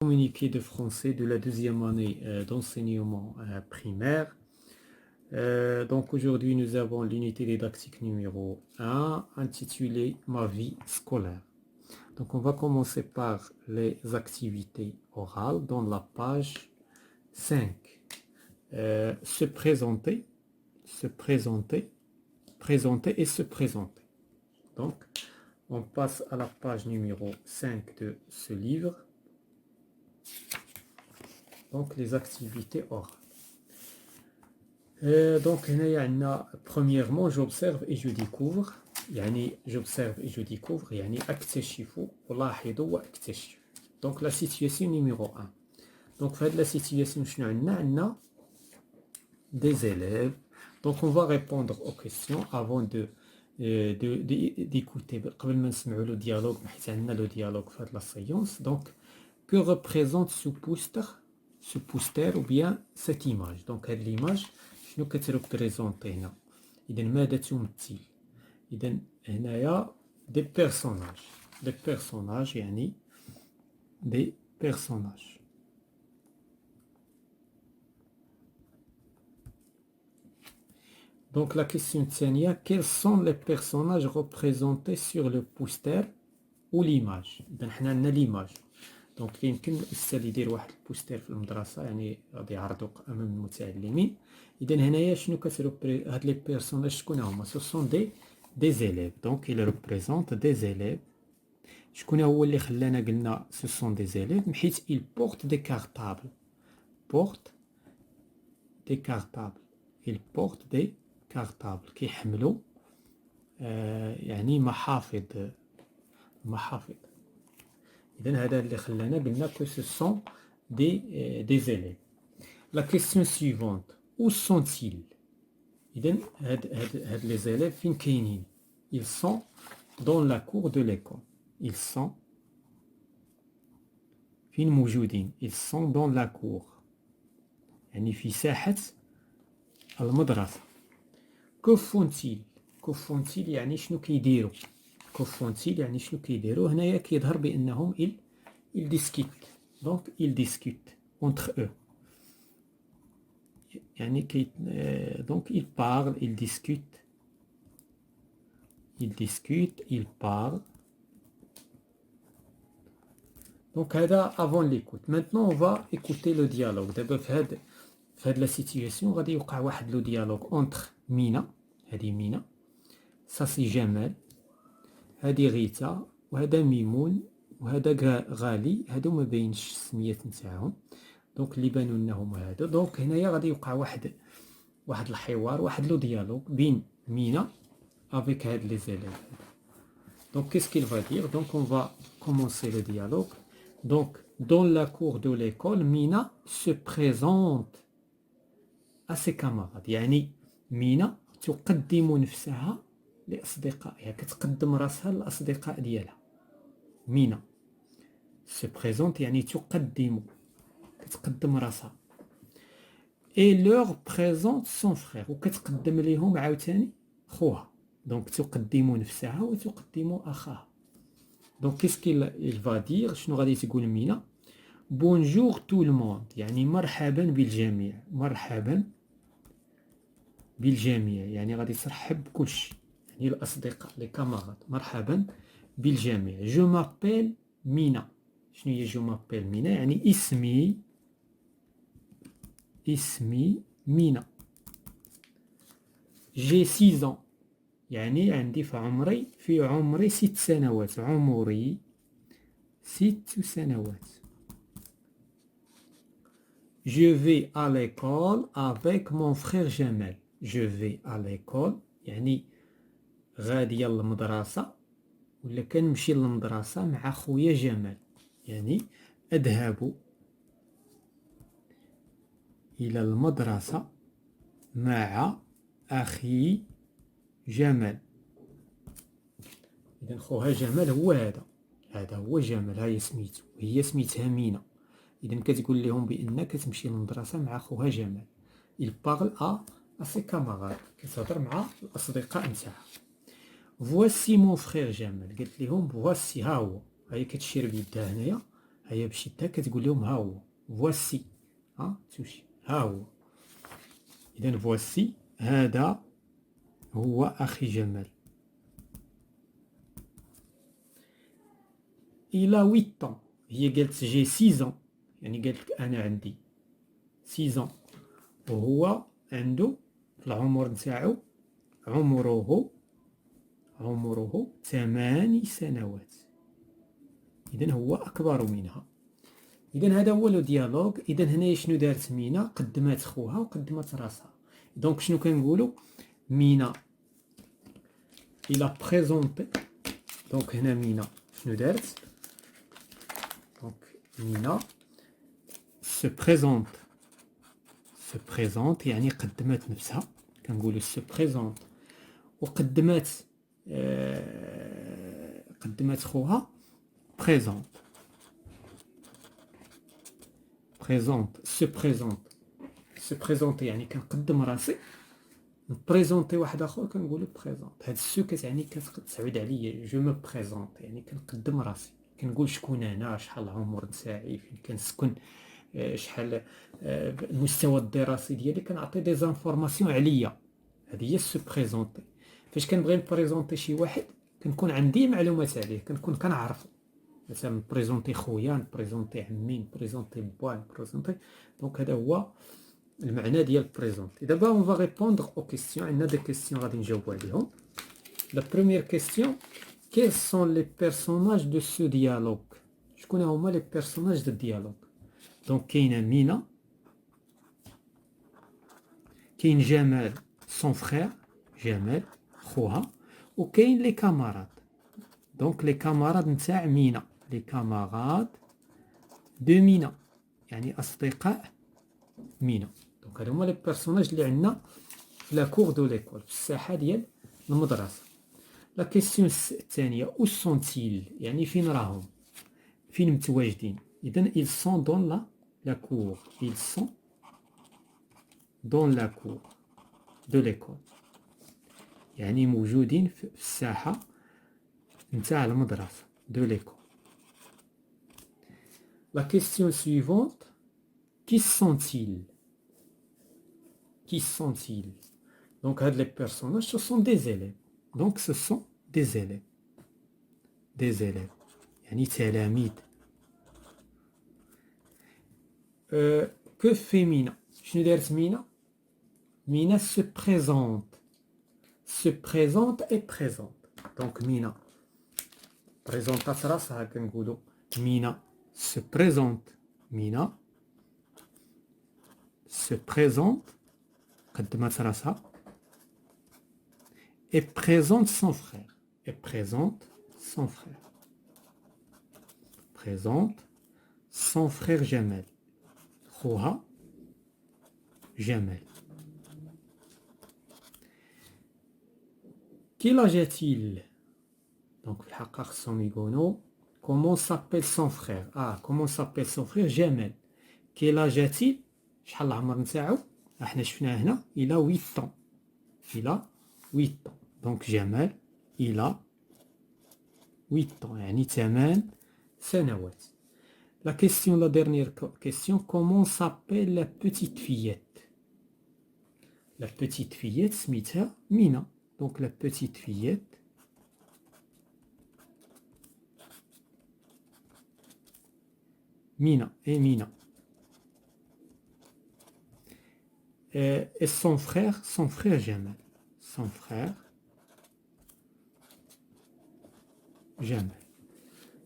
Communiqué de français de la deuxième année d'enseignement primaire. Donc aujourd'hui, nous avons l'unité didactique numéro 1 intitulée Ma vie scolaire. Donc on va commencer par les activités orales dans la page 5. Se présenter, présenter et se présenter. Donc on passe à la page numéro 5 de ce livre. Donc les activités orales. Donc premièrement j'observe et je découvre. J'observe et je découvre. أكتشف ألاحظ وأكتشف. Donc la situation numéro 1. Donc في la situation شنو عندنا des élèves. Donc on va répondre aux questions avant d'écouter. قبل ما نسمعوا le dialogue حيت عندنا le dialogue في la séance. Donc que représente ce poster ou bien cette image. Donc cette image شنو كتريبريزونطي هنا. اذا ماذا تمثل. اذا هنايا des personnages يعني des personnages. Donc la question الثانية, quels sont les personnages représentés sur le poster ou l'image. اذا حنا عندنا l'image. دونك يمكن الاستاذ يدير واحد البوستير في المدرسه يعني غادي يعرضو امام المتعلمين. اذا هنايا شنو هاد لي بيرسوناج شكون هما؟ سو سون دي زيليف. دونك il représente des élèves. شكون هو اللي خلانا قلنا سو سون دي زيليف؟ حيت il porte des cartables. il porte des cartables كيحملوا يعني محافظ. إذن هذا اللي خلانا قلنا que ce sont des élèves. La question suivante, où sont-ils? إذن هاد les élèves فين كاينين؟ Ils sont dans la cour de l'école. Ils sont فين موجودين؟ Ils sont dans la cour. يعني في ساحة المدرسة. Que font-ils? يعني شنو كيديروا؟ كوفونتيل يعني شنو كيديروا؟ هنايا كيظهر بانهم ils discutent. Donc ils discutent entre eux. يعني donc ils parlent, ils discutent, ils parlent. Donc هذا avant l'écoute. Maintenant on va écouter le dialogue. دابا في هاد la situation غادي يوقع واحد لو ديالوج entre مينا. هذه مينا. ça c'est جمال. هادي غيتا وهذا ميمون وهذا غالي. هادو ما باينش السميات نتاعهم. دونك اللي بانوا لنا هما هادو. دونك هنايا غادي يوقع واحد الحوار, واحد لو ديالوج بين مينا avec هاد لي زيليف. Donc qu'est-ce qu'il va dire? Donc on va commencer le dialogue. Donc dans la cour de l'école, Mina se présente à ses camarades. يعني مينا تقدم نفسها لأصدقائها. كتقدم راسها للأصدقاء ديالها. مينا se présente يعني كتقدم راسها. et leur présente son frère. وكتقدم ليهم عاوتاني خوها. دونك تقدم نفسها وتقدم أخاها. دونك qu'est-ce qu'il va dire? شنو غادي تقول مينا؟ bonjour tout le monde. يعني مرحبا بالجميع. يعني غادي ترحب بكلشي. يعني الأصدقاء لي كاماراد. مرحبا بالجميع. جو مابيل مينا. شنو هي جو مابيل مينا؟ يعني اسمي مينا. جي 6 ans. يعني عندي في عمري 6 سنوات. عمري 6 سنوات. Je vais à l'école avec mon frère Jamal. Je vais à l'école يعني غادية للمدرسة ولا كنمشي للمدرسة مع خويا جمال. يعني أذهب إلى المدرسة مع أخي جمال. إذن خوها جمال هو هذا هو جمال. هاهي سميتو. هي سميتها مينا. إذن كتقول لهم بأن كتمشي للمدرسة مع خوها جمال. Il parle à ses camarades. كتهضر مع الأصدقاء نتاعها. Voici mon frère جمال. قالت لهم voici ها هو. هاهي كتشير بيدها هنايا. هيا بشدة كتقول لهم ها هو فواسي، ها تمشي ها هو. إذا فواسي هذا هو أخي جمال. إلى 8 ans، هي قالت جي 6 ans، يعني قالت لك أنا عندي 6 ans، وهو عنده في العمر نتاعو عمره 8 سنوات، إذا هو أكبر منها. إذا هذا هو لو ديالوغ. إذا هنايا شنو دارت مينا؟ قدمات خوها وقدمات راسها. دونك شنو كنقولو؟ مينا إلا بريزونتي. دونك هنا مينا شنو دارت؟ دونك مينا سو بريزونت يعني قدمات نفسها، كنقولو سو بريزونت، وقدمات قدمات خوها بريزونت. سو بريزونتي يعني كنقدم راسي، نبريزونتي واحد اخر كنقولو بريزونت. هاد السو كتعني كتعود عليا، جو مو بريزونت يعني كنقدم راسي، كنقول شكون انا، شحال العمر نتاعي، فين كنسكن، شحال المستوى الدراسي ديالي، كنعطي دي زانفورماسيون عليا. هذه هي السو بريزونتي. فاش كنبغي نبريزونتي شي واحد كنكون عندي معلومات عليه، كنكون كنعرفو، مثلا نبريزونتي خويا، نبريزونتي عمي، نبريزونتي با، نبريزونتي. دونك هذا هو المعنى ديال بريزونتي. دابا اون فا ريبوندر او كيسيون، عندنا دي كيسيون غادي نجاوبو عليهم. لا بروميير كيسيون، quels sont les personnages de ce dialogue؟ شكون هما لي بيرسوناج دو الديالوغ؟ دونك كاينه مينا، كاين جمال سون فخير، جمال خوها، وكاين لي كاماراد. دونك لي كاماراد نتاع مينا، لي كاماراد دو مينا يعني اصدقاء مينا. دونك هادو هما لي بيرسوناج اللي عندنا في لا كور دو ليكول، في الساحه ديال المدرسه. لا كيسيون الثانيه، او سونتيل يعني فين راهم، فين متواجدين. اذا ils sont dans la cour، ils sont dans la cour de l'école يعني موجودين في الساحه نتاع المدرسه دو ليكول. لا كيسيون سويفونت، qui sont-ils؟ Qui sont-ils؟ Donc, les personnages, ce sont des élèves. Donc, ce sont des élèves. Des élèves. يعني تلاميذ. Que fait Mina؟ شنو دارت مينا؟ مينا se présente. Se présente et présente. Donc, مينا بريزونطات راسها كنقولوا مينا se présente. مينا se présente، قدمت راسها. Et présente son frère. Et présente son frère. Présente son frère Jamal. خوها جمال. Quel âge a-t-il؟ Donc في الحقيقة خصهم يقولوا comment s'appelle son frère. comment s'appelle son frère جمال. Quel âge a-t-il؟ شحال العمر نتاعو؟ احنا شفناه هنا il a 8 ans. Il a 8 ans. Donc جمال il a 8 ans يعني 8 سنوات. La question, la dernière question, comment s'appelle la petite fillette? La petite fillette, smitha Mina. Donc la petite fillette, Mina et Mina. Et son frère Jamal. Son frère Jamal.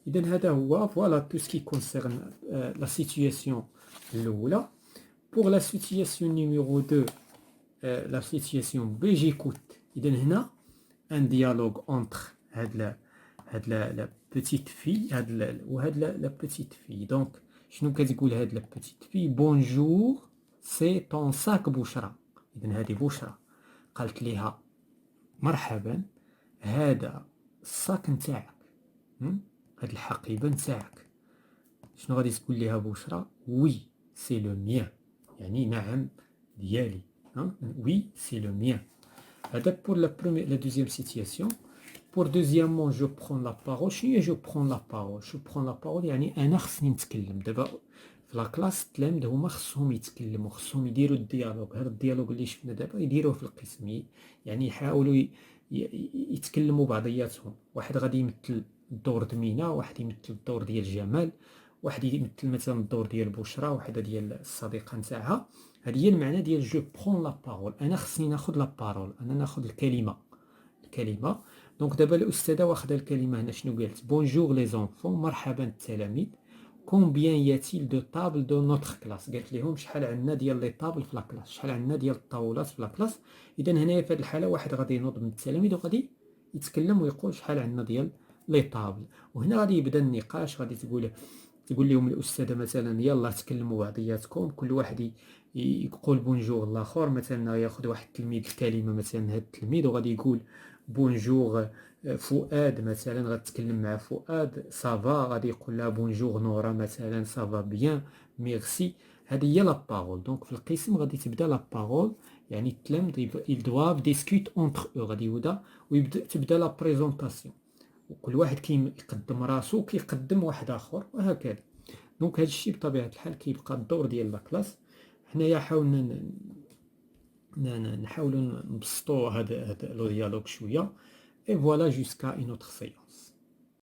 إذن هذا هو voilà tout ce qui concerne la situation الأولى. Pour la situation numéro 2, la situation B, j'écoute. إذن هنا un dialogue entre هاد la petite fille وهاد la petite fille. Donc شنو كتقول هاد la petite fille؟ bonjour c'est ton sac بشرى. إذن هذه بشرى قالت ليها مرحبا هذا الصاك نتاعك، هاد الحقيبة نتاعك. شنو غادي تقول ليها بشرى؟ وي سي لو ميان يعني نعم ديالي. وي سي لو ميان. هذا بور لا دوزيام سيتياسيون. Pour deuxièmement, je prends la parole. شنو هي je prends la parole؟ je prends la parole يعني أنا خصني نتكلم. دابا في لا كلاس التلاميذ هما خصهم يتكلموا، خصهم يديروا الديالوج. هذا الديالوج اللي شفنا دابا يديروه في القسم، يعني يحاولوا يتكلموا بعضياتهم. واحد غادي يمثل الدور د مينا، واحد يمثل الدور ديال جمال، واحد يمثل مثلا الدور ديال بشرى، وحده ديال الصديقه نتاعها. هذه هي المعنى ديال جو برون لا بارول. انا خصني ناخذ لا بارول، انا ناخذ الكلمه. دونك دابا الاستاذه واخده الكلمه هنا. شنو قالت؟ بونجور لي زونفون، مرحبا التلاميذ. كومبيان ياتيل دو طابل دو نوتر كلاس؟ قالت لهم شحال عندنا ديال لي طابل في لا كلاس، شحال عندنا ديال الطاولات في لا كلاس. اذا هنايا في هذه الحاله واحد غادي ينوض من التلاميذ وغادي يتكلم ويقول شحال عندنا ديال لي طابل. وهنا غادي يبدا النقاش. غادي تقول لهم الاستاذه مثلا يلا تكلموا بعضياتكم، كل واحد يقول بونجور الاخر. مثلا ياخذ واحد التلميذ الكلمه، مثلا هذا التلميذ وغادي يقول بونجور فؤاد. مثلا غتكلم مع فؤاد صافا، غادي يقول لها بونجور نورا مثلا صافا بيان ميرسي. هذه هي لا بارول. دونك في القسم غادي تبدا لا بارول، يعني التلاميذ ils doivent discuter entre eux. غادي تبدا لا بريزونطاسيون، وكل واحد كيقدم راسو كيقدم واحد اخر وهكذا. دونك هذا الشيء بطبيعه الحال كيبقى الدور ديال لا كلاس. حنايا حاولنا نحاولوا نبسطوا هذا لو ديالوج شويه. اي فوالا جوسكا اون اوتر سيونس.